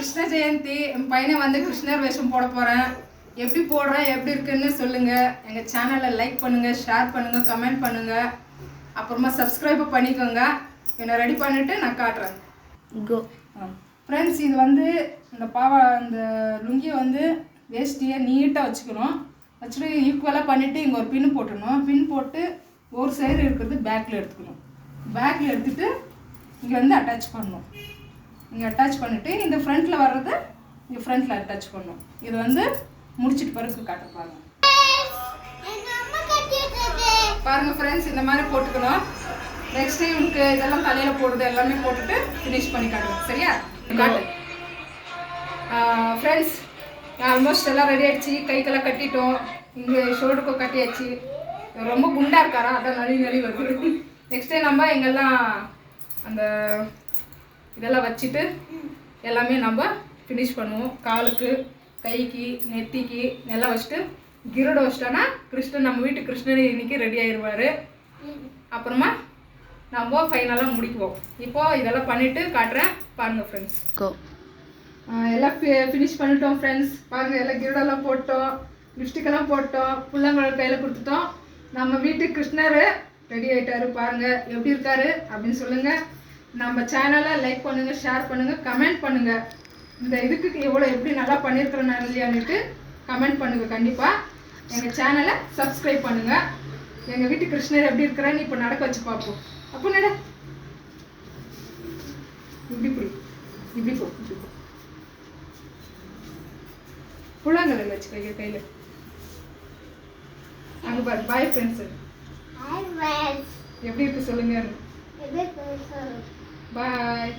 கிருஷ்ண ஜெயந்தி என் பையனை வந்து கிருஷ்ணர் வேஷம் போட போகிறேன். எப்படி போடுறேன் எப்படி இருக்குன்னு சொல்லுங்கள். எங்கள் சேனலை லைக் பண்ணுங்கள், ஷேர் பண்ணுங்கள், கமெண்ட் பண்ணுங்கள். அப்புறமா சப்ஸ்கிரைப் பண்ணிக்கோங்க. என்னை ரெடி பண்ணிவிட்டு நான் காட்டுறேன். கோ ஃப்ரெண்ட்ஸ், இது வந்து இந்த லுங்கியை வந்து வேஷ்டியை நீட்டாக வச்சுக்கணும். வச்சுட்டு ஈக்குவலாக பண்ணிவிட்டு இங்கே ஒரு பின் போட்டுடணும். பின் போட்டு ஒரு சைடு இருக்கிறது பேக்கில் எடுத்துக்கணும். பேக்கில் எடுத்துகிட்டு இங்கே வந்து அட்டாச் பண்ணணும். இங்கே அட்டாச் பண்ணிவிட்டு இந்த ஃப்ரண்ட்டில் வர்றது இங்கே ஃப்ரண்ட்டில் அட்டாச் பண்ணணும். இது வந்து முடிச்சிட்டு பிறகு காட்ட பாருங்க. பாருங்கள் ஃப்ரெண்ட்ஸ், இந்த மாதிரி போட்டுக்கணும். நெக்ஸ்ட் டைம் உங்களுக்கு இதெல்லாம் தலையில் போடுறது எல்லாமே போட்டுட்டு ஃபினிஷ் பண்ணி காட்டுவோம். சரியா? காட்டு ஃப்ரெண்ட்ஸ், ஆல்மோஸ்ட் எல்லாம் ரெடி ஆகிடுச்சு. கைக்கெல்லாம் கட்டிட்டோம். இங்கே ஷோல்டருக்கும் கட்டியாச்சு. ரொம்ப குண்டாக இருக்காரா, அதான் நழி வருது. நெக்ஸ்ட் டைம் நம்ம எங்கெல்லாம் அந்த இதெல்லாம் வச்சுட்டு எல்லாமே நம்ம ஃபினிஷ் பண்ணுவோம். காலுக்கு, கைக்கு, நெத்திக்கு எல்லாம் வச்சுட்டு கிரீட வச்சிட்டோன்னா கிருஷ்ணன், நம்ம வீட்டு கிருஷ்ணன் இன்னைக்கு ரெடி ஆயிடுவார். அப்புறமா நம்ம ஃபைனலாக முடிக்குவோம். இப்போது இதெல்லாம் பண்ணிவிட்டு காட்டுறேன். பாருங்கள் ஃப்ரெண்ட்ஸ். எல்லாம் ஃபினிஷ் பண்ணிட்டோம் ஃப்ரெண்ட்ஸ். பாருங்கள், எல்லாம் கிரீடெல்லாம் போட்டோம், லிப்ஸ்டிக்கெல்லாம் போட்டோம், புள்ளங்களோட கையில் கொடுத்துட்டோம். நம்ம வீட்டு கிருஷ்ணர் ரெடி ஆகிட்டாரு. பாருங்கள் எப்படி இருக்காரு அப்படின்னு சொல்லுங்கள். நம்ம சேனலை லைக் பண்ணுங்கள், ஷேர் பண்ணுங்கள், கமெண்ட் பண்ணுங்கள். இந்த இதுக்கு எப்படி நல்லா பண்ணியிருக்கிறேன் இல்லையான்னுட்டு கமெண்ட் பண்ணுங்கள். கண்டிப்பாக எங்கள் சேனலை சப்ஸ்கிரைப் பண்ணுங்கள். எங்கள் வீட்டு கிருஷ்ணர் எப்படி இருக்கிறேன்னு இப்போ நடக்க வச்சு பார்ப்போம். அப்போ நட, இப்படி போ, இப்படி போ. புள்ளாங்கல்ல வச்சுக்க கையில். அங்கே பாரு. பாய் ஃப்ரெண்ட்ஸு, எப்படி இருக்கு சொல்லுங்க. பாய்.